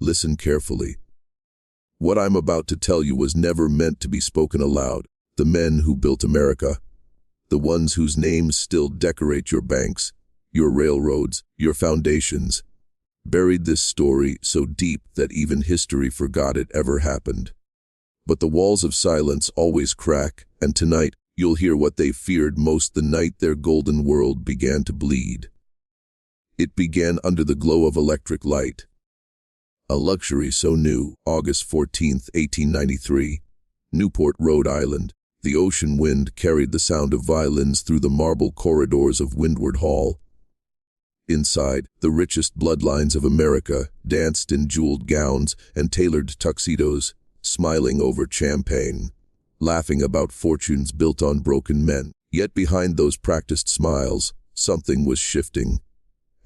Listen carefully. What I'm about to tell you was never meant to be spoken aloud. The men who built America, the ones whose names still decorate your banks, your railroads, your foundations, buried this story so deep that even history forgot it ever happened. But the walls of silence always crack, and tonight you'll hear what they feared most the night their golden world began to bleed. It began under the glow of electric light. A luxury so new, August 14, 1893, Newport, Rhode Island. The ocean wind carried the sound of violins through the marble corridors of Windward Hall. Inside, the richest bloodlines of America danced in jeweled gowns and tailored tuxedos, smiling over champagne, laughing about fortunes built on broken men. Yet behind those practiced smiles, something was shifting,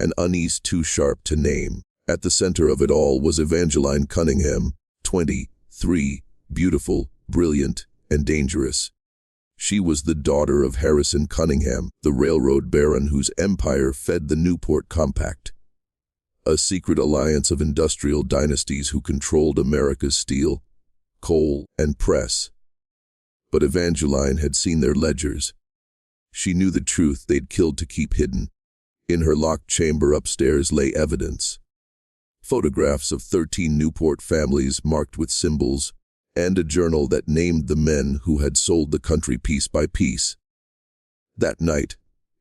an unease too sharp to name. At the center of it all was Evangeline Cunningham, 23, beautiful, brilliant, and dangerous. She was the daughter of Heiress and Cunningham, the railroad baron whose empire fed the Newport Compact, a secret alliance of industrial dynasties who controlled America's steel, coal, and press. But Evangeline had seen their ledgers. She knew the truth they'd killed to keep hidden. In her locked chamber upstairs lay evidence. Photographs of 13 Newport families marked with symbols, and a journal that named the men who had sold the country piece by piece. That night,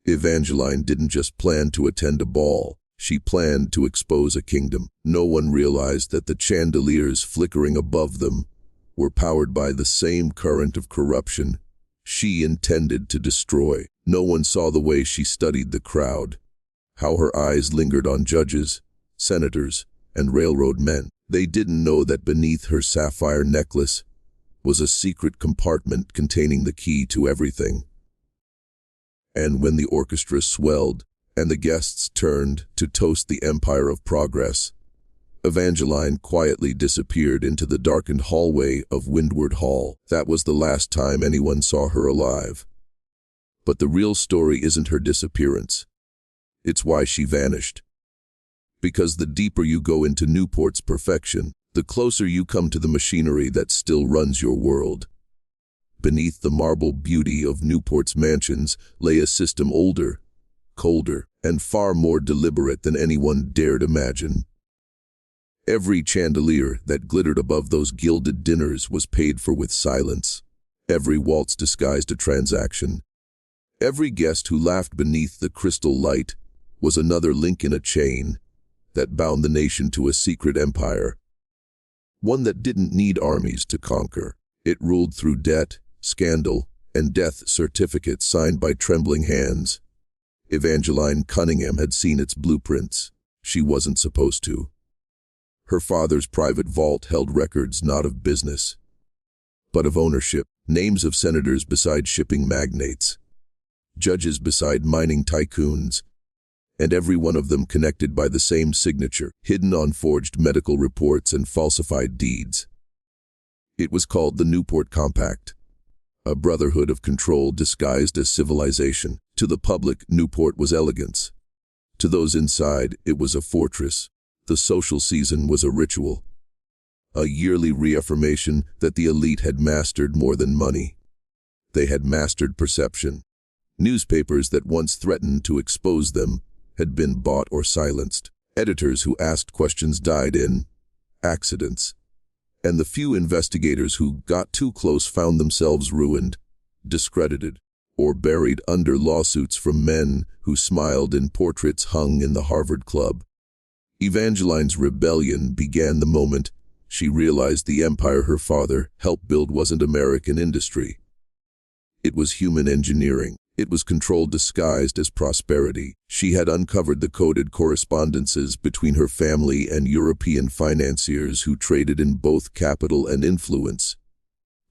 Evangeline didn't just plan to attend a ball, she planned to expose a kingdom. No one realized that the chandeliers flickering above them were powered by the same current of corruption she intended to destroy. No one saw the way she studied the crowd, how her eyes lingered on judges, senators, and railroad men. They didn't know that beneath her sapphire necklace was a secret compartment containing the key to everything. And when the orchestra swelled and the guests turned to toast the empire of progress, Evangeline quietly disappeared into the darkened hallway of Windward Hall. That was the last time anyone saw her alive. But the real story isn't her disappearance. It's why she vanished. Because the deeper you go into Newport's perfection, the closer you come to the machinery that still runs your world. Beneath the marble beauty of Newport's mansions lay a system older, colder, and far more deliberate than anyone dared imagine. Every chandelier that glittered above those gilded dinners was paid for with silence. Every waltz disguised a transaction. Every guest who laughed beneath the crystal light was another link in a chain that bound the nation to a secret empire, one that didn't need armies to conquer. It ruled through debt, scandal, and death certificates signed by trembling hands. Evangeline Cunningham had seen its blueprints. She wasn't supposed to. Her father's private vault held records not of business, but of ownership, names of senators beside shipping magnates, judges beside mining tycoons, and every one of them connected by the same signature, hidden on forged medical reports and falsified deeds. It was called the Newport Compact, a brotherhood of control disguised as civilization. To the public, Newport was elegance. To those inside, it was a fortress. The social season was a ritual, a yearly reaffirmation that the elite had mastered more than money. They had mastered perception. Newspapers that once threatened to expose them had been bought or silenced. Editors who asked questions died in accidents, and the few investigators who got too close found themselves ruined, discredited, or buried under lawsuits from men who smiled in portraits hung in the Harvard Club. Evangeline's rebellion began the moment she realized the empire her father helped build wasn't American industry. It was human engineering. It was control disguised as prosperity. She had uncovered the coded correspondences between her family and European financiers who traded in both capital and influence.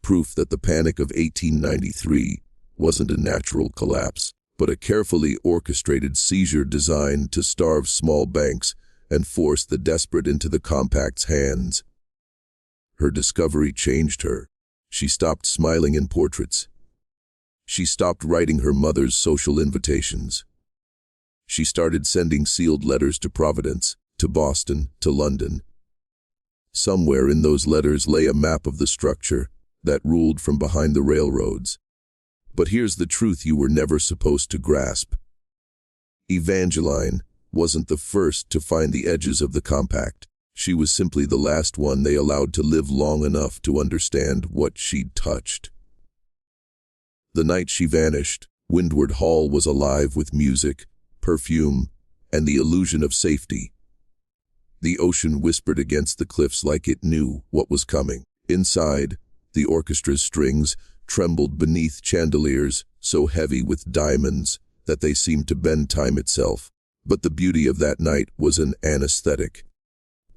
Proof that the Panic of 1893 wasn't a natural collapse, but a carefully orchestrated seizure designed to starve small banks and force the desperate into the Compact's hands. Her discovery changed her. She stopped smiling in portraits. She stopped writing her mother's social invitations. She started sending sealed letters to Providence, to Boston, to London. Somewhere in those letters lay a map of the structure that ruled from behind the railroads. But here's the truth you were never supposed to grasp. Evangeline wasn't the first to find the edges of the compact. She was simply the last one they allowed to live long enough to understand what she'd touched. The night she vanished, Windward Hall was alive with music, perfume, and the illusion of safety. The ocean whispered against the cliffs like it knew what was coming. Inside, the orchestra's strings trembled beneath chandeliers so heavy with diamonds that they seemed to bend time itself. But the beauty of that night was an anesthetic,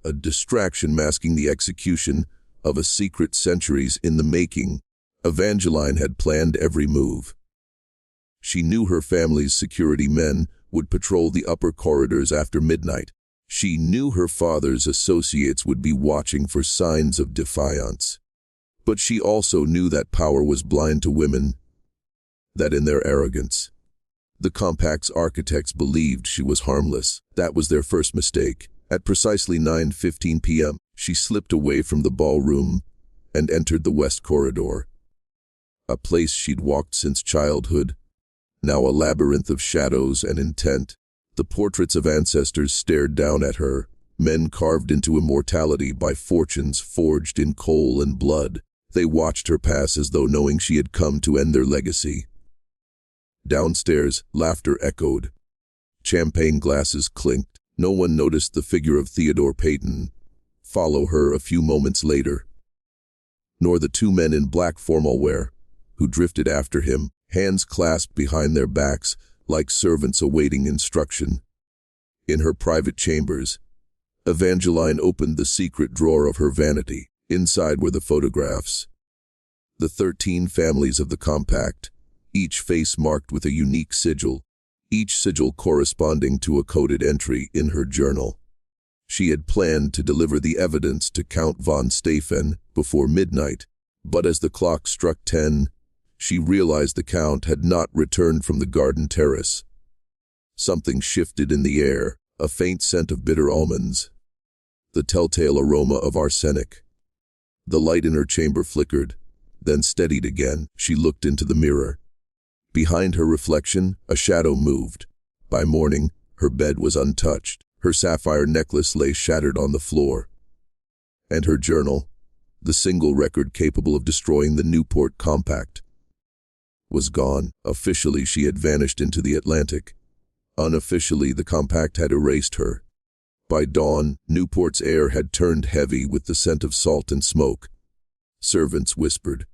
a distraction masking the execution of a secret centuries in the making. Evangeline had planned every move. She knew her family's security men would patrol the upper corridors after midnight. She knew her father's associates would be watching for signs of defiance. But she also knew that power was blind to women, that in their arrogance, the compact's architects believed she was harmless. That was their first mistake. At precisely 9:15 p.m., she slipped away from the ballroom and entered the west corridor, a place she'd walked since childhood, now a labyrinth of shadows and intent. The portraits of ancestors stared down at her, men carved into immortality by fortunes forged in coal and blood. They watched her pass as though knowing she had come to end their legacy. Downstairs, laughter echoed. Champagne glasses clinked. No one noticed the figure of Theodore Payton follow her a few moments later, nor the two men in black formal wear who drifted after him, hands clasped behind their backs like servants awaiting instruction. In her private chambers, Evangeline opened the secret drawer of her vanity. Inside were the photographs. The 13 families of the compact, each face marked with a unique sigil, each sigil corresponding to a coded entry in her journal. She had planned to deliver the evidence to Count von Stephan before midnight, but as the clock struck 10, she realized the Count had not returned from the garden terrace. Something shifted in the air, a faint scent of bitter almonds, the telltale aroma of arsenic. The light in her chamber flickered, then steadied again. She looked into the mirror. Behind her reflection, a shadow moved. By morning, her bed was untouched. Her sapphire necklace lay shattered on the floor. And her journal, the single record capable of destroying the Newport Compact, was gone. Officially, she had vanished into the Atlantic. Unofficially, the compact had erased her. By dawn, Newport's air had turned heavy with the scent of salt and smoke. Servants whispered.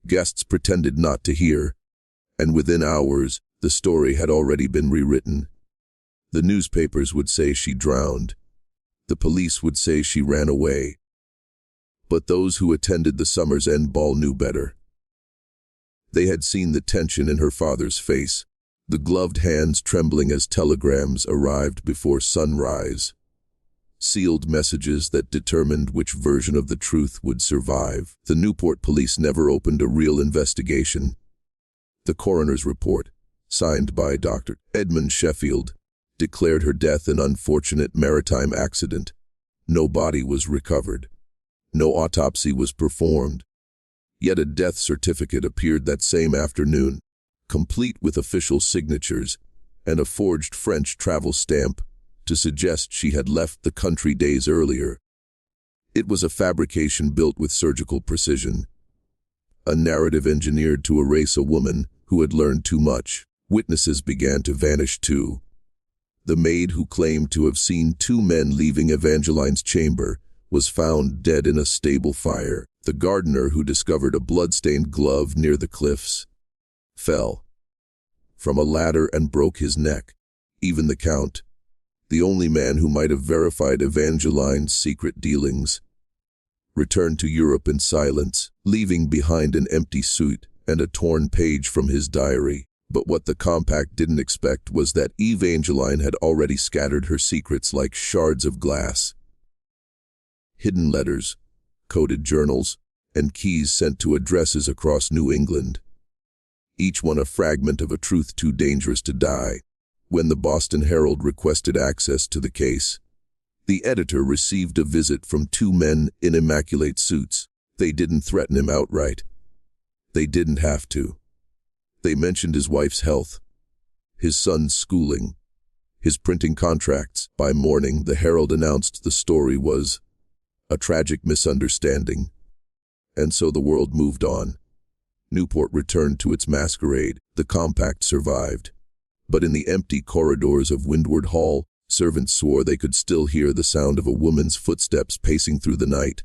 Guests pretended not to hear. And within hours, the story had already been rewritten. The newspapers would say she drowned. The police would say she ran away. But those who attended the summer's end ball knew better. They had seen the tension in her father's face, the gloved hands trembling as telegrams arrived before sunrise. Sealed messages that determined which version of the truth would survive. The Newport police never opened a real investigation. The coroner's report, signed by Dr. Edmund Sheffield, declared her death an unfortunate maritime accident. No body was recovered. No autopsy was performed. Yet a death certificate appeared that same afternoon, complete with official signatures and a forged French travel stamp to suggest she had left the country days earlier. It was a fabrication built with surgical precision, a narrative engineered to erase a woman who had learned too much. Witnesses began to vanish too. The maid who claimed to have seen two men leaving Evangeline's chamber was found dead in a stable fire. The gardener who discovered a blood-stained glove near the cliffs fell from a ladder and broke his neck. Even the Count, the only man who might have verified Evangeline's secret dealings, returned to Europe in silence, leaving behind an empty suit and a torn page from his diary. But what the compact didn't expect was that Evangeline had already scattered her secrets like shards of glass. Hidden letters, coded journals, and keys sent to addresses across New England. Each one a fragment of a truth too dangerous to die. When the Boston Herald requested access to the case, The editor received a visit from two men in immaculate suits. They didn't threaten him outright. They didn't have to. They mentioned his wife's health, his son's schooling, his printing contracts. By morning, the Herald announced the story was a tragic misunderstanding. And so the world moved on. Newport returned to its masquerade. The compact survived. But in the empty corridors of Windward Hall, servants swore they could still hear the sound of a woman's footsteps pacing through the night.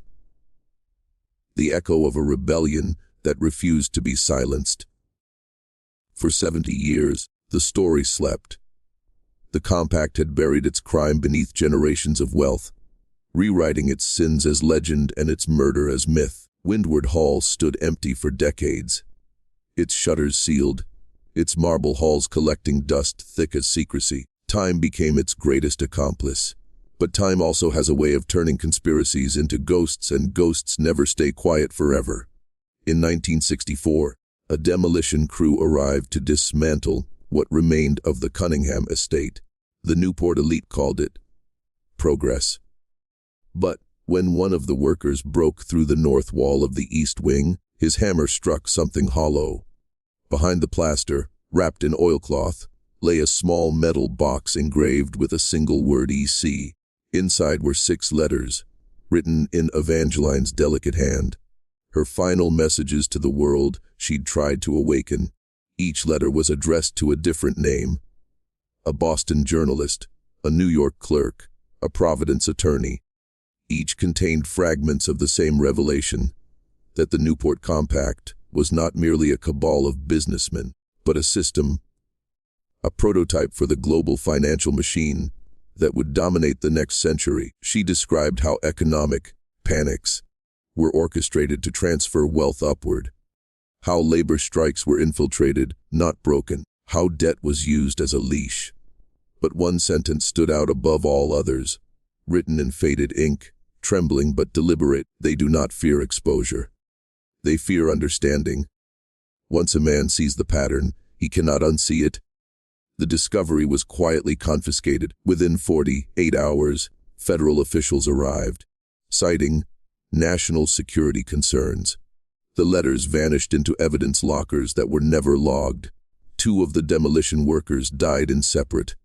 The echo of a rebellion that refused to be silenced. For 70 years, the story slept. The compact had buried its crime beneath generations of wealth, rewriting its sins as legend and its murder as myth. Windward Hall stood empty for decades, its shutters sealed, its marble halls collecting dust thick as secrecy. Time became its greatest accomplice. But time also has a way of turning conspiracies into ghosts, and ghosts never stay quiet forever. In 1964, a demolition crew arrived to dismantle what remained of the Cunningham estate. The Newport elite called it progress. But when one of the workers broke through the north wall of the east wing, his hammer struck something hollow. Behind the plaster, wrapped in oilcloth, lay a small metal box engraved with a single word EC. Inside were 6 letters, written in Evangeline's delicate hand. Her final messages to the world she'd tried to awaken. Each letter was addressed to a different name. A Boston journalist, a New York clerk, a Providence attorney. Each contained fragments of the same revelation, that the Newport Compact was not merely a cabal of businessmen, but a system, a prototype for the global financial machine that would dominate the next century. She described how economic panics were orchestrated to transfer wealth upward, how labor strikes were infiltrated, not broken, how debt was used as a leash. But one sentence stood out above all others, written in faded ink, trembling but deliberate: they do not fear exposure. They fear understanding. Once a man sees the pattern, he cannot unsee it. The discovery was quietly confiscated. Within 48 hours, federal officials arrived, citing national security concerns. The letters vanished into evidence lockers that were never logged. 2 of the demolition workers died in separate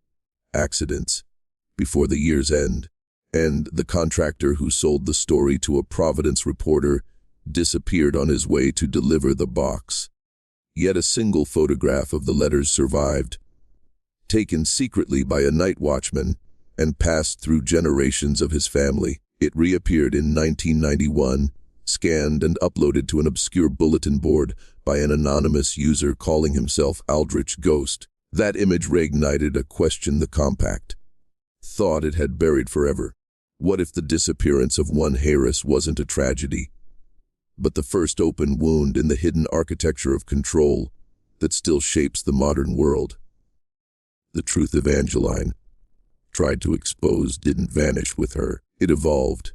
accidents before the year's end, and the contractor who sold the story to a Providence reporter disappeared on his way to deliver the box. Yet a single photograph of the letters survived, taken secretly by a night watchman and passed through generations of his family. It reappeared in 1991, scanned and uploaded to an obscure bulletin board by an anonymous user calling himself Aldrich Ghost. That image reignited a question the compact thought it had buried forever. What if the disappearance of one Heiress wasn't a tragedy, but the first open wound in the hidden architecture of control that still shapes the modern world? The truth Evangeline tried to expose didn't vanish with her. It evolved.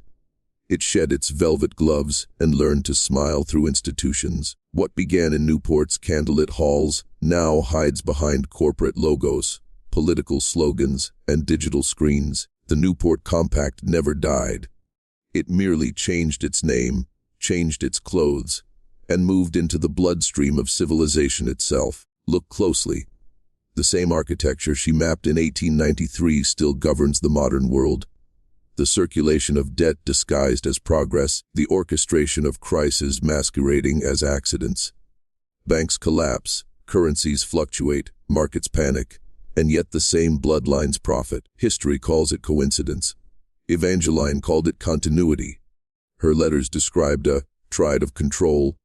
It shed its velvet gloves and learned to smile through institutions. What began in Newport's candlelit halls now hides behind corporate logos, political slogans, and digital screens. The Newport Compact never died. It merely changed its name, changed its clothes, and moved into the bloodstream of civilization itself. Look closely. The same architecture she mapped in 1893 still governs the modern world. The circulation of debt disguised as progress, the orchestration of crises masquerading as accidents. Banks collapse, currencies fluctuate, markets panic, and yet the same bloodlines profit. History calls it coincidence. Evangeline called it continuity. Her letters described a triad of control,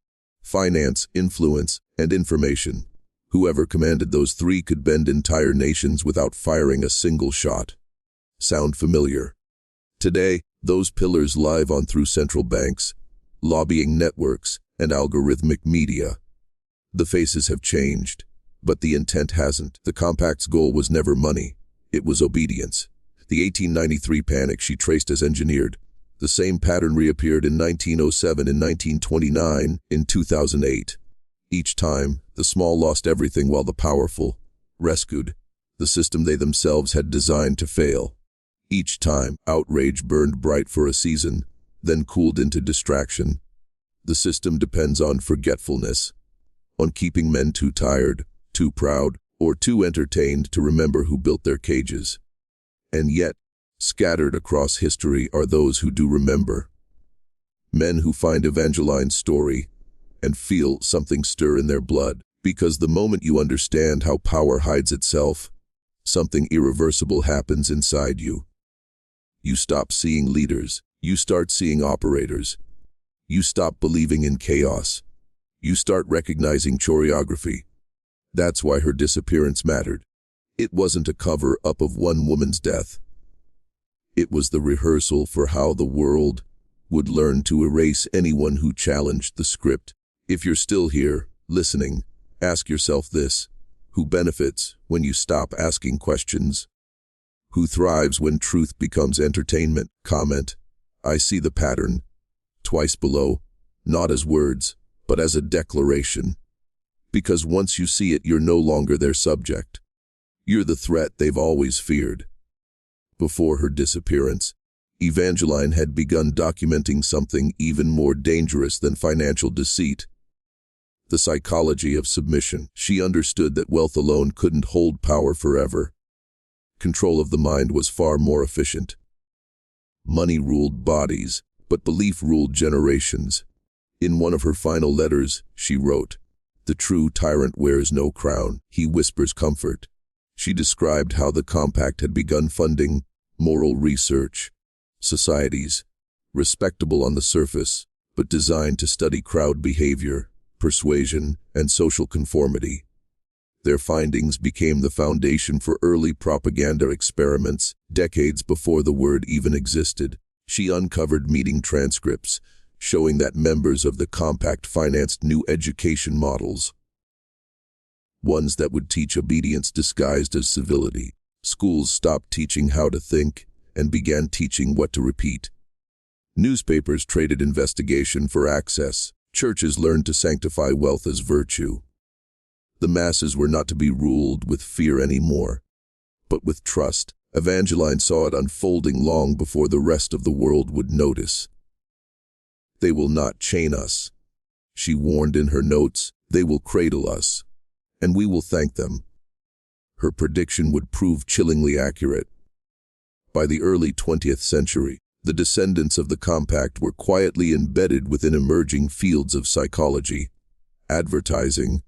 finance, influence, and information. Whoever commanded those 3 could bend entire nations without firing a single shot. Sound familiar? Today, those pillars live on through central banks, lobbying networks, and algorithmic media. The faces have changed, but the intent hasn't. The compact's goal was never money. It was obedience. The 1893 panic she traced as engineered. The same pattern reappeared in 1907, in 1929, in 2008. Each time, the small lost everything while the powerful rescued the system they themselves had designed to fail. Each time, outrage burned bright for a season, then cooled into distraction. The system depends on forgetfulness, on keeping men too tired, too proud, or too entertained to remember who built their cages. And yet, scattered across history are those who do remember. Men who find Evangeline's story and feel something stir in their blood, because the moment you understand how power hides itself, something irreversible happens inside you. You stop seeing leaders, you start seeing operators. You stop believing in chaos. You start recognizing choreography. That's why her disappearance mattered. It wasn't a cover-up of one woman's death. It was the rehearsal for how the world would learn to erase anyone who challenged the script. If you're still here, listening, ask yourself this: who benefits when you stop asking questions? Who thrives when truth becomes entertainment? Comment, I see the pattern, twice below, not as words, but as a declaration. Because once you see it, you're no longer their subject. You're the threat they've always feared. Before her disappearance, Evangeline had begun documenting something even more dangerous than financial deceit: the psychology of submission. She understood that wealth alone couldn't hold power forever. Control of the mind was far more efficient. Money ruled bodies, but belief ruled generations. In one of her final letters, she wrote, "The true tyrant wears no crown, he whispers comfort." She described how the compact had begun funding moral research, societies, respectable on the surface, but designed to study crowd behavior, persuasion, and social conformity. Their findings became the foundation for early propaganda experiments, decades before the word even existed. She uncovered meeting transcripts, showing that members of the compact financed new education models. Ones that would teach obedience disguised as civility. Schools stopped teaching how to think and began teaching what to repeat. Newspapers traded investigation for access. Churches learned to sanctify wealth as virtue. The masses were not to be ruled with fear anymore, but with trust. Evangeline saw it unfolding long before the rest of the world would notice. "They will not chain us," she warned in her notes. "They will cradle us, and we will thank them." Her prediction would prove chillingly accurate. By the early 20th century, the descendants of the compact were quietly embedded within emerging fields of psychology, advertising,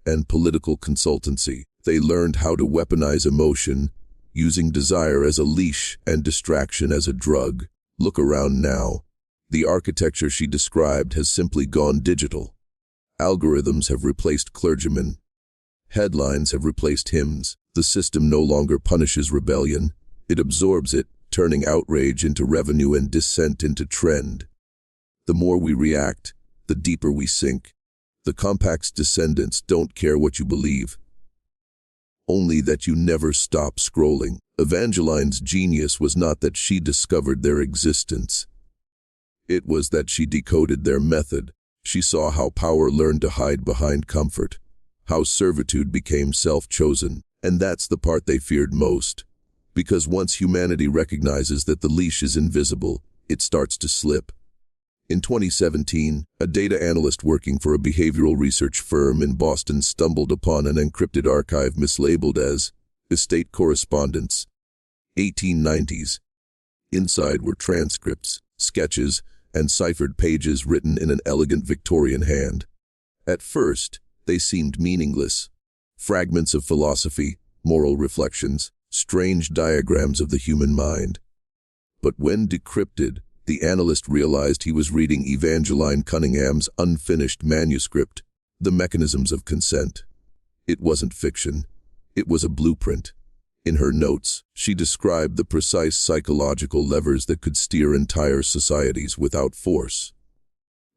and political consultancy. They learned how to weaponize emotion, using desire as a leash and distraction as a drug. Look around now. The architecture she described has simply gone digital. Algorithms have replaced clergymen. Headlines have replaced hymns. The system no longer punishes rebellion. It absorbs it, turning outrage into revenue and dissent into trend. The more we react, the deeper we sink. The compact's descendants don't care what you believe, only that you never stop scrolling. Evangeline's genius was not that she discovered their existence. It was that she decoded their method. She saw how power learned to hide behind comfort, how servitude became self-chosen, and that's the part they feared most. Because once humanity recognizes that the leash is invisible, it starts to slip. In 2017, a data analyst working for a behavioral research firm in Boston stumbled upon an encrypted archive mislabeled as estate correspondence, 1890s. Inside were transcripts, sketches, and ciphered pages written in an elegant Victorian hand. At first, they seemed meaningless. Fragments of philosophy, moral reflections, strange diagrams of the human mind. But when decrypted, the analyst realized he was reading Evangeline Cunningham's unfinished manuscript, The Mechanisms of Consent. It wasn't fiction. It was a blueprint. In her notes, she described the precise psychological levers that could steer entire societies without force.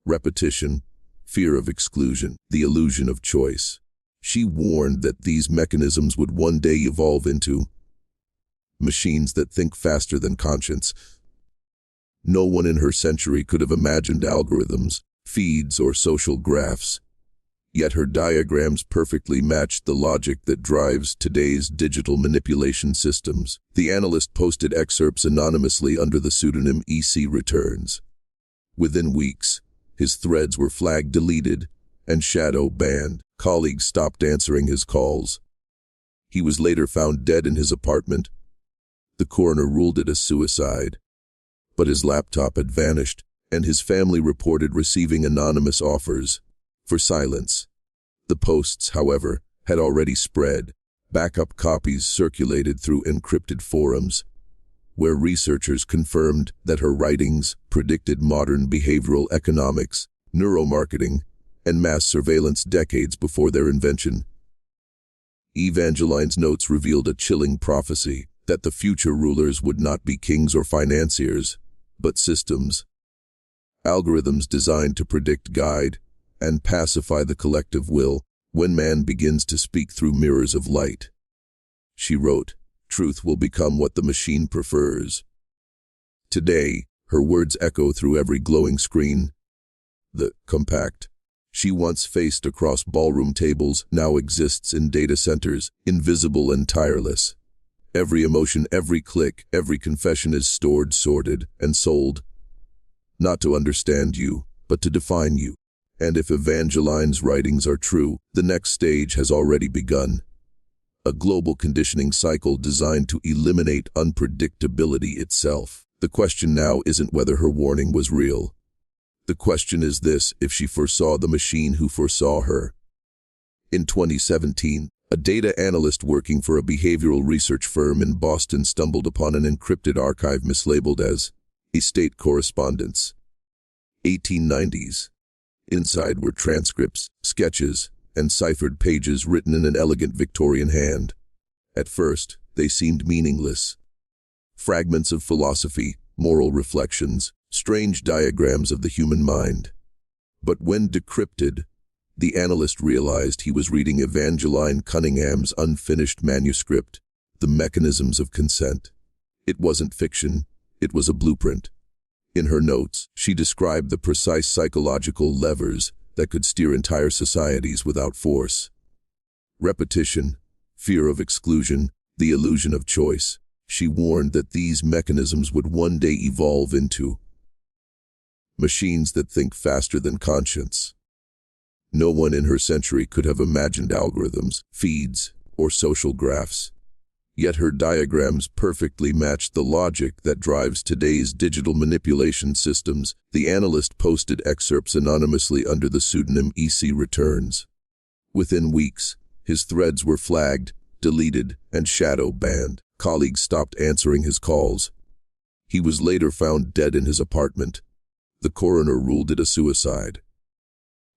Repetition, fear of exclusion, the illusion of choice. She warned that these mechanisms would one day evolve into machines that think faster than conscience. No one in her century could have imagined algorithms, feeds, or social graphs. Yet her diagrams perfectly matched the logic that drives today's digital manipulation systems. The analyst posted excerpts anonymously under the pseudonym EC Returns. Within weeks, his threads were flagged deleted and shadow banned. Colleagues stopped answering his calls. He was later found dead in his apartment. The coroner ruled it a suicide. But his laptop had vanished, and his family reported receiving anonymous offers for silence. The posts, however, had already spread. Backup copies circulated through encrypted forums, where researchers confirmed that her writings predicted modern behavioral economics, neuromarketing, and mass surveillance decades before their invention. Evangeline's notes revealed a chilling prophecy that the future rulers would not be kings or financiers, but systems. Algorithms designed to predict, guide, and pacify the collective will when man begins to speak through mirrors of light. She wrote, "Truth will become what the machine prefers." Today, her words echo through every glowing screen. The compact she once faced across ballroom tables now exists in data centers, invisible and tireless. Every emotion, every click, every confession is stored, sorted, and sold, not to understand you, but to define you. And if Evangeline's writings are true, the next stage has already begun. A global conditioning cycle designed to eliminate unpredictability itself. The question now isn't whether her warning was real. The question is this: if she foresaw the machine who foresaw her. In 2017, a data analyst working for a behavioral research firm in Boston stumbled upon an encrypted archive mislabeled as Estate Correspondence, 1890s. Inside were transcripts, sketches, and ciphered pages written in an elegant Victorian hand. At first, they seemed meaningless. Fragments of philosophy, moral reflections, strange diagrams of the human mind. But when decrypted, the analyst realized he was reading Evangeline Cunningham's unfinished manuscript, The Mechanisms of Consent. It wasn't fiction, it was a blueprint. In her notes, she described the precise psychological levers that could steer entire societies without force. Repetition, fear of exclusion, the illusion of choice. She warned that these mechanisms would one day evolve into machines that think faster than conscience. No one in her century could have imagined algorithms, feeds, or social graphs. Yet her diagrams perfectly matched the logic that drives today's digital manipulation systems. The analyst posted excerpts anonymously under the pseudonym EC Returns. Within weeks, his threads were flagged, deleted, and shadow banned. Colleagues stopped answering his calls. He was later found dead in his apartment. The coroner ruled it a suicide.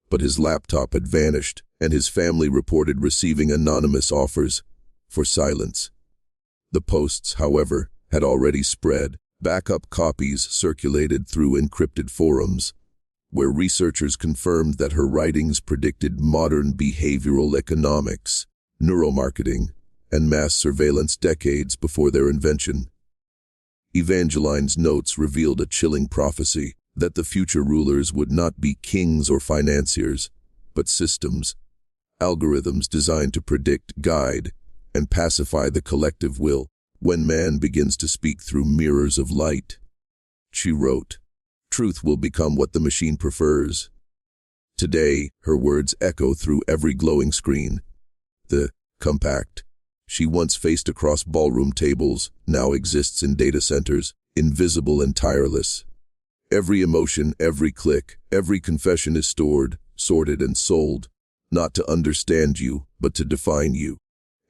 But his laptop had vanished, and his family reported receiving anonymous offers for silence. The posts, however, had already spread. Backup copies circulated through encrypted forums, where researchers confirmed that her writings predicted modern behavioral economics, neuromarketing, and mass surveillance decades before their invention. Evangeline's notes revealed a chilling prophecy that the future rulers would not be kings or financiers, but systems, algorithms designed to predict, guide, and pacify the collective will when man begins to speak through mirrors of light. She wrote, "Truth will become what the machine prefers." Today, her words echo through every glowing screen. The compact she once faced across ballroom tables now exists in data centers, invisible and tireless. Every emotion, every click, every confession is stored, sorted, and sold, not to understand you, but to define you.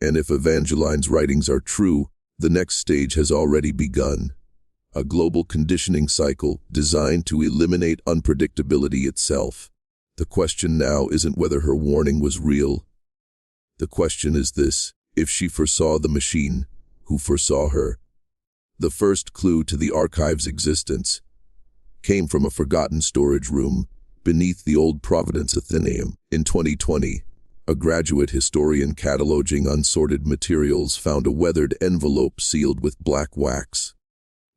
And if Evangeline's writings are true, the next stage has already begun. A global conditioning cycle designed to eliminate unpredictability itself. The question now isn't whether her warning was real. The question is this: if she foresaw the machine, who foresaw her? The first clue to the archive's existence came from a forgotten storage room beneath the old Providence Athenaeum. In 2020, a graduate historian cataloging unsorted materials found a weathered envelope sealed with black wax,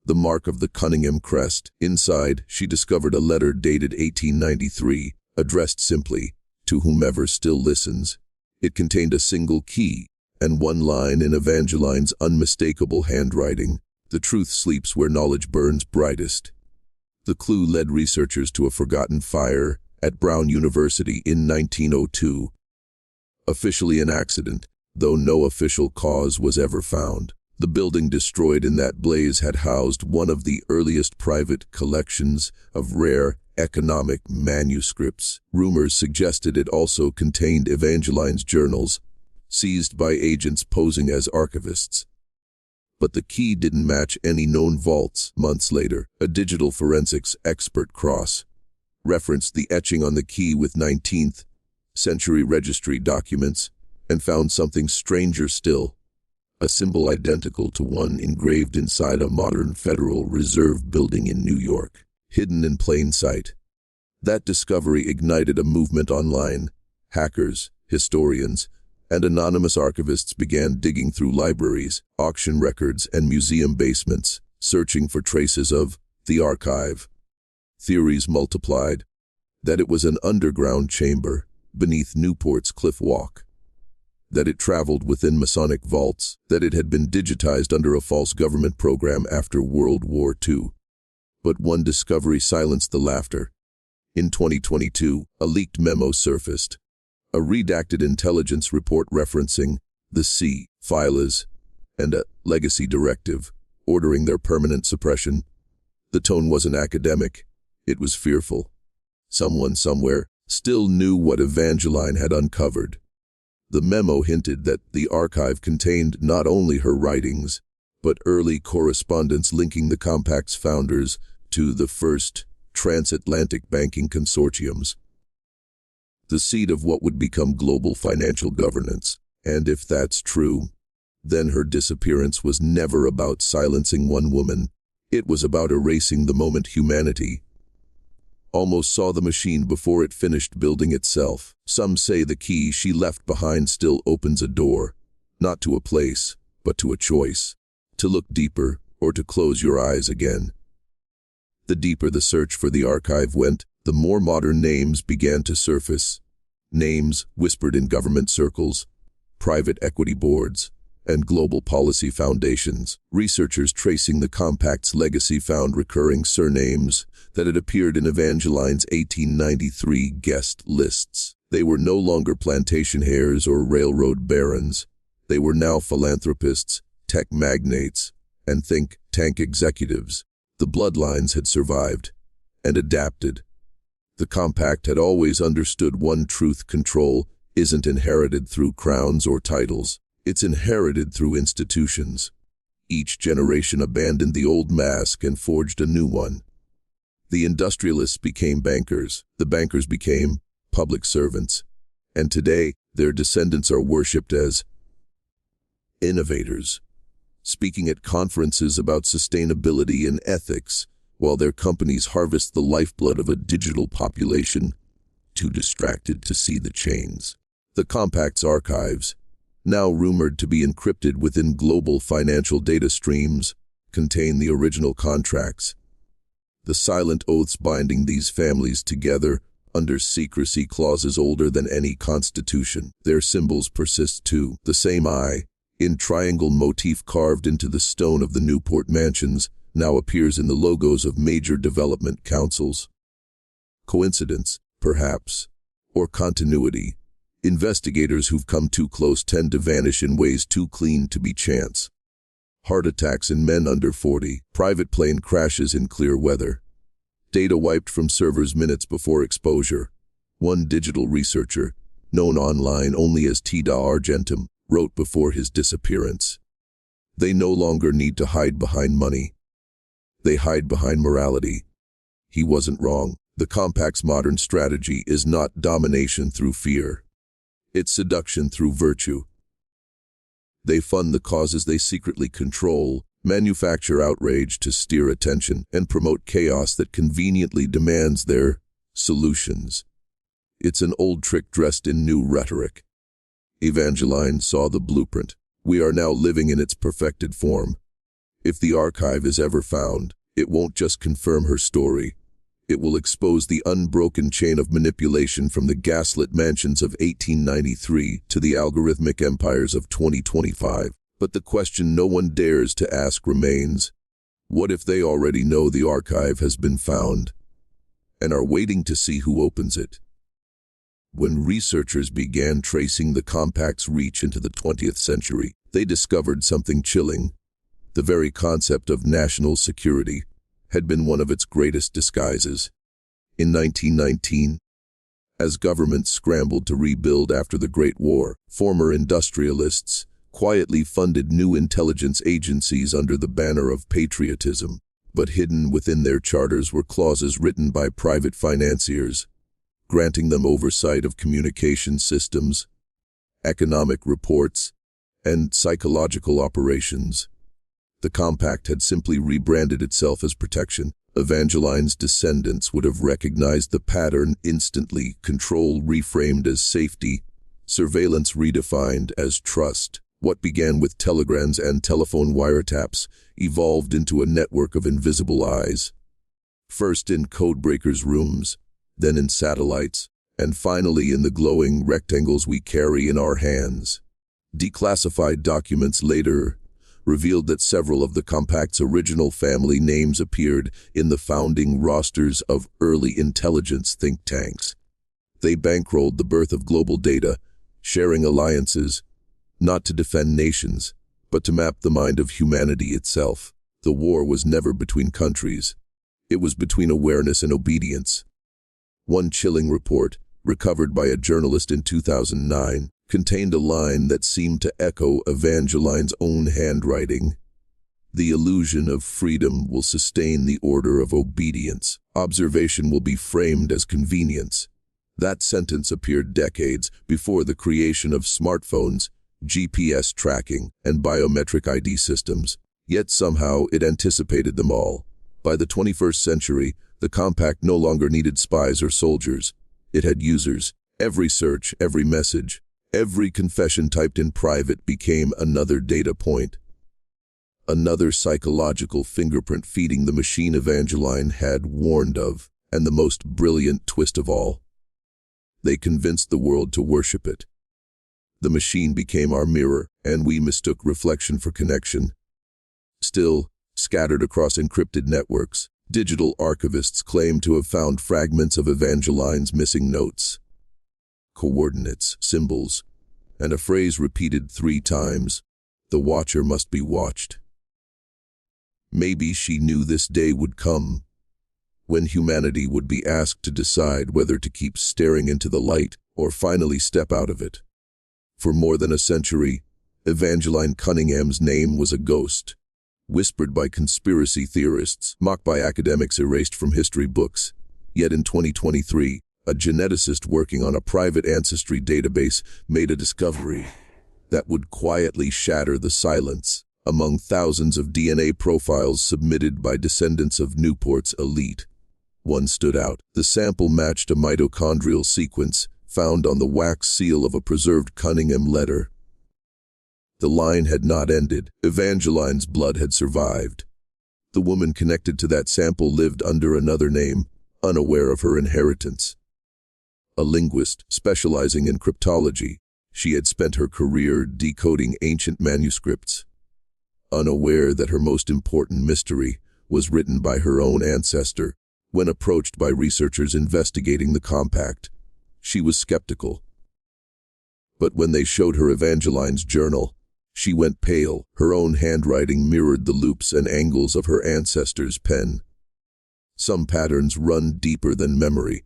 the mark of the Cunningham crest. Inside, she discovered a letter dated 1893, addressed simply, to whomever still listens. It contained a single key and one line in Evangeline's unmistakable handwriting. The truth sleeps where knowledge burns brightest. The clue led researchers to a forgotten fire at Brown University in 1902. Officially an accident, though no official cause was ever found. The building destroyed in that blaze had housed one of the earliest private collections of rare economic manuscripts. Rumors suggested it also contained Evangeline's journals, seized by agents posing as archivists. But the key didn't match any known vaults. Months later, a digital forensics expert cross-referenced the etching on the key with 19th century registry documents and found something stranger still. A symbol identical to one engraved inside a modern Federal Reserve building in New York, hidden in plain sight. That discovery ignited a movement online. Hackers, historians, and anonymous archivists began digging through libraries, auction records, and museum basements, searching for traces of the archive. Theories multiplied: that it was an underground chamber beneath Newport's cliff walk, that it traveled within Masonic vaults, that it had been digitized under a false government program after World War II. But one discovery silenced the laughter. In 2022, a leaked memo surfaced. A redacted intelligence report referencing the files and a legacy directive ordering their permanent suppression. The tone wasn't academic, it was fearful. Someone somewhere still knew what Evangeline had uncovered. The memo hinted that the archive contained not only her writings, but early correspondence linking the compact's founders to the first transatlantic banking consortiums, the seed of what would become global financial governance. And if that's true, then her disappearance was never about silencing one woman. It was about erasing the moment humanity almost saw the machine before it finished building itself. Some say the key she left behind still opens a door, not to a place, but to a choice, to look deeper or to close your eyes again. The deeper the search for the archive went, the more modern names began to surface. Names whispered in government circles, private equity boards, and global policy foundations. Researchers tracing the compact's legacy found recurring surnames that had appeared in Evangeline's 1893 guest lists. They were no longer plantation heirs or railroad barons. They were now philanthropists, tech magnates, and think tank executives. The bloodlines had survived and adapted. The compact had always understood one truth: control isn't inherited through crowns or titles. It's inherited through institutions. Each generation abandoned the old mask and forged a new one. The industrialists became bankers. The bankers became public servants. And today, their descendants are worshipped as innovators, speaking at conferences about sustainability and ethics, while their companies harvest the lifeblood of a digital population too distracted to see the chains. The compact's archives, now rumored to be encrypted within global financial data streams, contain the original contracts, the silent oaths binding these families together under secrecy clauses older than any constitution. Their symbols persist too. The same eye, in triangle motif carved into the stone of the Newport mansions, now appears in the logos of major development councils. Coincidence, perhaps, or continuity? Investigators who've come too close tend to vanish in ways too clean to be chance. Heart attacks in men under 40, private plane crashes in clear weather, data wiped from servers minutes before exposure. One digital researcher, known online only as T.Da Argentum, wrote before his disappearance: "They no longer need to hide behind money. They hide behind morality." He wasn't wrong. The compact's modern strategy is not domination through fear. It's seduction through virtue. They fund the causes they secretly control, manufacture outrage to steer attention, and promote chaos that conveniently demands their solutions. It's an old trick dressed in new rhetoric. Evangeline saw the blueprint. We are now living in its perfected form. If the archive is ever found, it won't just confirm her story. It will expose the unbroken chain of manipulation from the gaslit mansions of 1893 to the algorithmic empires of 2025. But the question no one dares to ask remains, what if they already know the archive has been found and are waiting to see who opens it? When researchers began tracing the compact's reach into the 20th century, they discovered something chilling. The very concept of national security had been one of its greatest disguises. In 1919, as governments scrambled to rebuild after the Great War, former industrialists quietly funded new intelligence agencies under the banner of patriotism, but hidden within their charters were clauses written by private financiers, granting them oversight of communication systems, economic reports, and psychological operations. The compact had simply rebranded itself as protection. Evangeline's descendants would have recognized the pattern instantly: control reframed as safety, surveillance redefined as trust. What began with telegrams and telephone wiretaps evolved into a network of invisible eyes. First in codebreakers' rooms, then in satellites, and finally in the glowing rectangles we carry in our hands. Declassified documents later revealed that several of the compact's original family names appeared in the founding rosters of early intelligence think tanks. They bankrolled the birth of global data, sharing alliances, not to defend nations, but to map the mind of humanity itself. The war was never between countries. It was between awareness and obedience. One chilling report, recovered by a journalist in 2009, contained a line that seemed to echo Evangeline's own handwriting. The illusion of freedom will sustain the order of obedience. Observation will be framed as convenience. That sentence appeared decades before the creation of smartphones, GPS tracking, and biometric ID systems. Yet somehow it anticipated them all. By the 21st century, the compact no longer needed spies or soldiers. It had users. Every search, every message, every confession typed in private became another data point. Another psychological fingerprint feeding the machine Evangeline had warned of. And the most brilliant twist of all, they convinced the world to worship it. The machine became our mirror, and we mistook reflection for connection. Still, scattered across encrypted networks, digital archivists claim to have found fragments of Evangeline's missing notes. Coordinates, symbols, and a phrase repeated 3 times: "The watcher must be watched." Maybe she knew this day would come, when humanity would be asked to decide whether to keep staring into the light or finally step out of it. For more than a century, Evangeline Cunningham's name was a ghost, whispered by conspiracy theorists, mocked by academics, erased from history books. Yet in 2023, a geneticist working on a private ancestry database made a discovery that would quietly shatter the silence. Among thousands of DNA profiles submitted by descendants of Newport's elite, one stood out. The sample matched a mitochondrial sequence found on the wax seal of a preserved Cunningham letter. The line had not ended. Evangeline's blood had survived. The woman connected to that sample lived under another name, unaware of her inheritance. A linguist specializing in cryptology, she had spent her career decoding ancient manuscripts, unaware that her most important mystery was written by her own ancestor. When approached by researchers investigating the compact, she was skeptical. But when they showed her Evangeline's journal, she went pale. Her own handwriting mirrored the loops and angles of her ancestor's pen. Some patterns run deeper than memory.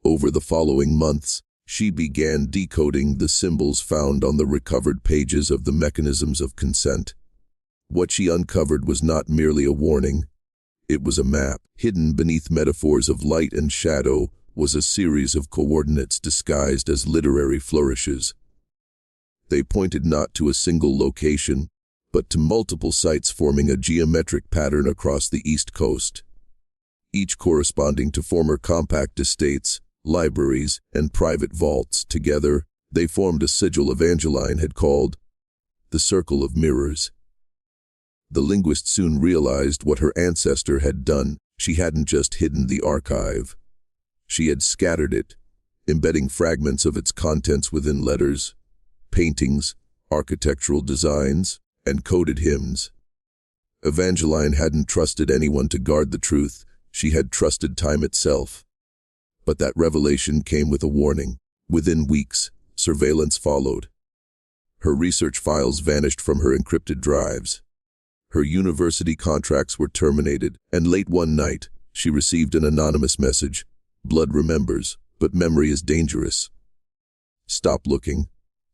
Over the following months, she began decoding the symbols found on the recovered pages of the mechanisms of consent. What she uncovered was not merely a warning. It was a map. Hidden beneath metaphors of light and shadow was a series of coordinates disguised as literary flourishes. They pointed not to a single location, but to multiple sites forming a geometric pattern across the East Coast, each corresponding to former compact estates, libraries, and private vaults. Together, they formed a sigil Evangeline had called the Circle of Mirrors. The linguist soon realized what her ancestor had done. She hadn't just hidden the archive. She had scattered it, embedding fragments of its contents within letters, paintings, architectural designs, and coded hymns. Evangeline hadn't trusted anyone to guard the truth. She had trusted time itself. But that revelation came with a warning. Within weeks, surveillance followed. Her research files vanished from her encrypted drives. Her university contracts were terminated, and late one night, she received an anonymous message. Blood remembers, but memory is dangerous. Stop looking.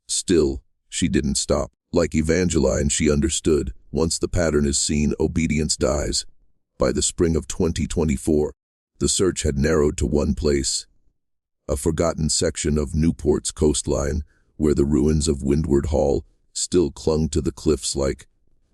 Still, she didn't stop. Like Evangeline, she understood. Once the pattern is seen, obedience dies. By the spring of 2024, the search had narrowed to one place. A forgotten section of Newport's coastline, where the ruins of Windward Hall still clung to the cliffs like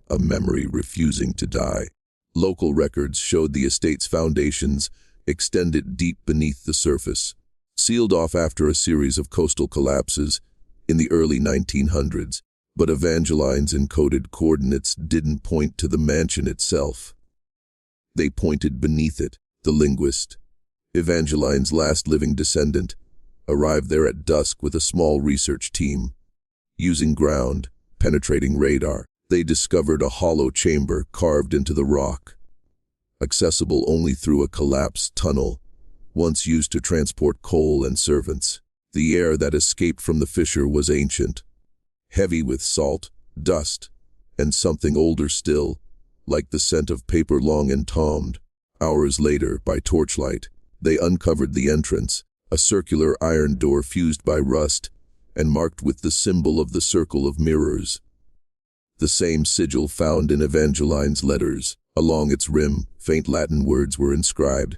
a memory refusing to die. Local records showed the estate's foundations extended deep beneath the surface, sealed off after a series of coastal collapses in the early 1900s. But Evangeline's encoded coordinates didn't point to the mansion itself. They pointed beneath it. The linguist, Evangeline's last living descendant, arrived there at dusk with a small research team. Using ground-penetrating radar, they discovered a hollow chamber carved into the rock, accessible only through a collapsed tunnel, once used to transport coal and servants. The air that escaped from the fissure was ancient, heavy with salt, dust, and something older still, like the scent of paper long entombed. Hours later, by torchlight, they uncovered the entrance, a circular iron door fused by rust and marked with the symbol of the circle of mirrors. The same sigil found in Evangeline's letters. Along its rim, faint Latin words were inscribed.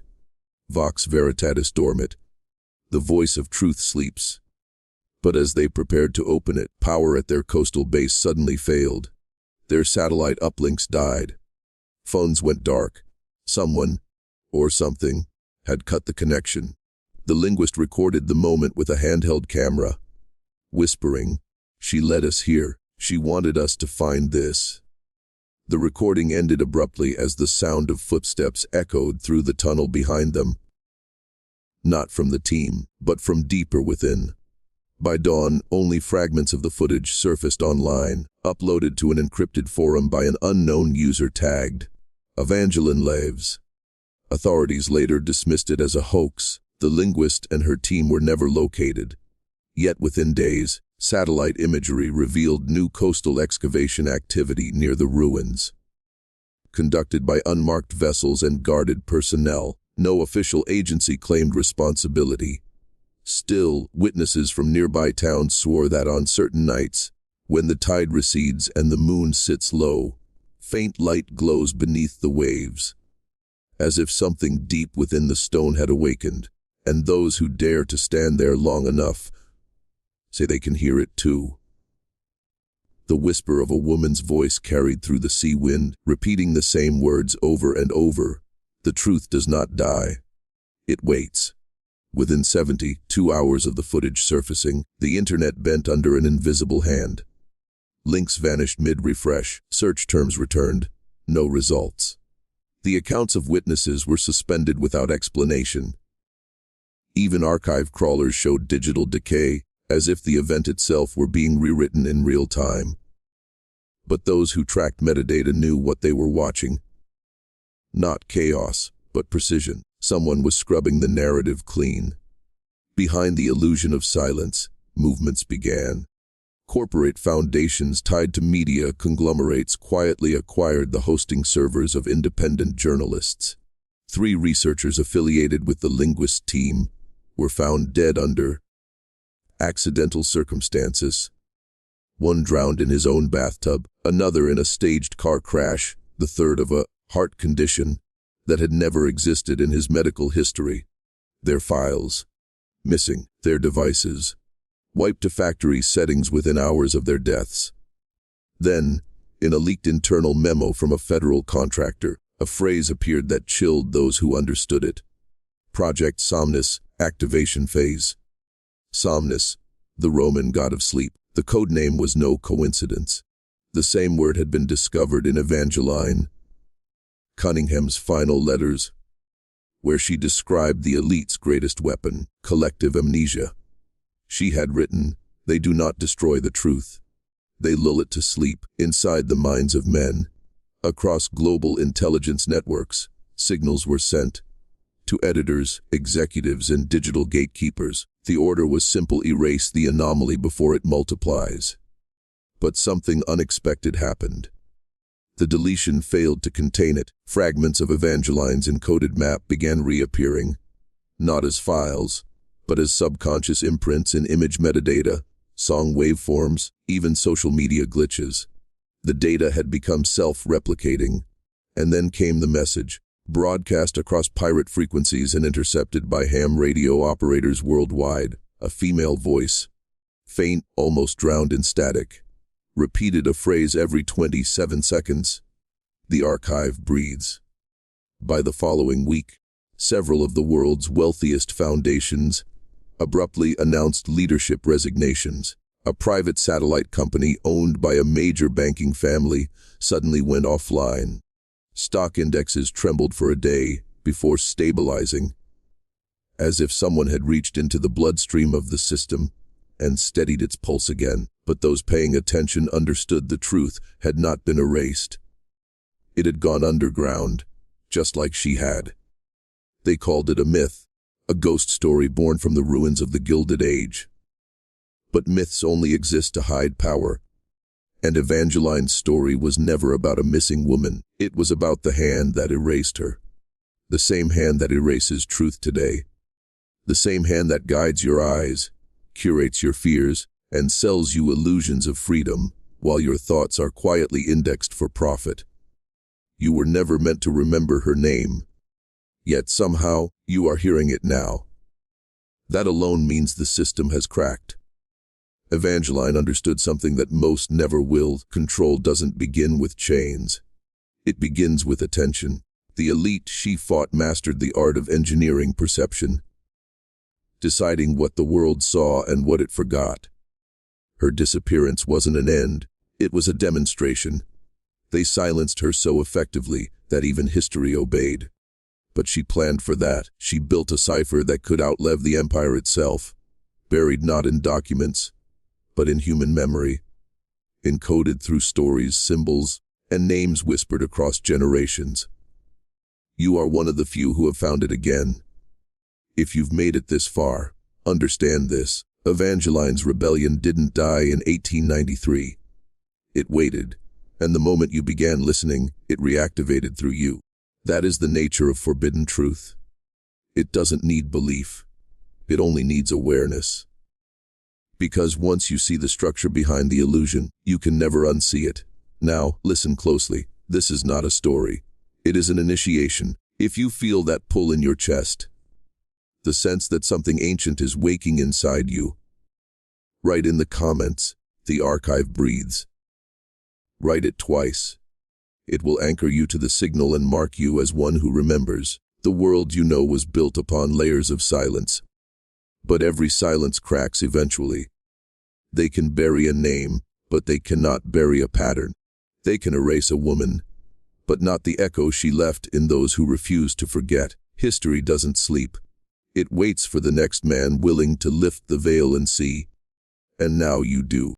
Vox veritatis dormit. The voice of truth sleeps. But as they prepared to open it, power at their coastal base suddenly failed. Their satellite uplinks died. Phones went dark. Someone, or something, had cut the connection. The linguist recorded the moment with a handheld camera, whispering, "She led us here. She wanted us to find this." The recording ended abruptly as the sound of footsteps echoed through the tunnel behind them. Not from the team, but from deeper within. By dawn, only fragments of the footage surfaced online, uploaded to an encrypted forum by an unknown user tagged Evangeline Lives. Authorities later dismissed it as a hoax. The linguist and her team were never located. Yet within days, satellite imagery revealed new coastal excavation activity near the ruins. Conducted by unmarked vessels and guarded personnel, no official agency claimed responsibility. Still, witnesses from nearby towns swore that on certain nights, when the tide recedes and the moon sits low, faint light glows beneath the waves, as if something deep within the stone had awakened, and those who dare to stand there long enough say they can hear it too. The whisper of a woman's voice carried through the sea wind, repeating the same words over and over. The truth does not die. It waits. Within 72 hours of the footage surfacing, the internet bent under an invisible hand. Links vanished mid-refresh, search terms returned, no results. The accounts of witnesses were suspended without explanation. Even archive crawlers showed digital decay, as if the event itself were being rewritten in real time. But those who tracked metadata knew what they were watching. Not chaos, but precision. Someone was scrubbing the narrative clean. Behind the illusion of silence, movements began. Corporate foundations tied to media conglomerates quietly acquired the hosting servers of independent journalists. 3 researchers affiliated with the linguist team were found dead under accidental circumstances. One drowned in his own bathtub, another in a staged car crash, the third of a heart condition that had never existed in his medical history. Their files, missing, their devices, wiped to factory settings within hours of their deaths. Then, in a leaked internal memo from a federal contractor, a phrase appeared that chilled those who understood it. Project Somnus, activation phase. Somnus, the Roman god of sleep. The codename was no coincidence. The same word had been discovered in Evangeline Cunningham's final letters. where she described the elite's greatest weapon, collective amnesia. She had written, "They do not destroy the truth. They lull it to sleep inside the minds of men." Across global intelligence networks, signals were sent to editors, executives, and digital gatekeepers. The order was simple: erase the anomaly before it multiplies. But something unexpected happened. The deletion failed to contain it. Fragments of Evangeline's encoded map began reappearing, not as files, but as subconscious imprints in image metadata, song waveforms, even social media glitches. The data had become self-replicating, and then came the message, broadcast across pirate frequencies and intercepted by ham radio operators worldwide. A female voice, faint, almost drowned in static, repeated a phrase every 27 seconds. "The archive breathes." By the following week, several of the world's wealthiest foundations abruptly announced leadership resignations. A private satellite company owned by a major banking family suddenly went offline. Stock indexes trembled for a day before stabilizing, as if someone had reached into the bloodstream of the system and steadied its pulse again. But those paying attention understood the truth had not been erased. It had gone underground, just like she had. They called it a myth, a ghost story born from the ruins of the Gilded Age. But myths only exist to hide power. And Evangeline's story was never about a missing woman. It was about the hand that erased her. The same hand that erases truth today. The same hand that guides your eyes, curates your fears, and sells you illusions of freedom, while your thoughts are quietly indexed for profit. You were never meant to remember her name. Yet somehow, you are hearing it now. That alone means the system has cracked. Evangeline understood something that most never will. Control doesn't begin with chains. It begins with attention. The elite she fought mastered the art of engineering perception, deciding what the world saw and what it forgot. Her disappearance wasn't an end, it was a demonstration. They silenced her so effectively that even history obeyed. But she planned for that. She built a cipher that could outlive the empire itself, buried not in documents, but in human memory, encoded through stories, symbols, and names whispered across generations. You are one of the few who have found it again. If you've made it this far, understand this. Evangeline's rebellion didn't die in 1893. It waited, and the moment you began listening, it reactivated through you. That is the nature of forbidden truth. It doesn't need belief. It only needs awareness. Because once you see the structure behind the illusion, you can never unsee it. Now, listen closely. This is not a story. It is an initiation. If you feel that pull in your chest, the sense that something ancient is waking inside you, write in the comments, "The archive breathes." Write it twice. It will anchor you to the signal and mark you as one who remembers. The world you know was built upon layers of silence. But every silence cracks eventually. They can bury a name, but they cannot bury a pattern. They can erase a woman, but not the echo she left in those who refuse to forget. History doesn't sleep. It waits for the next man willing to lift the veil and see. And now you do.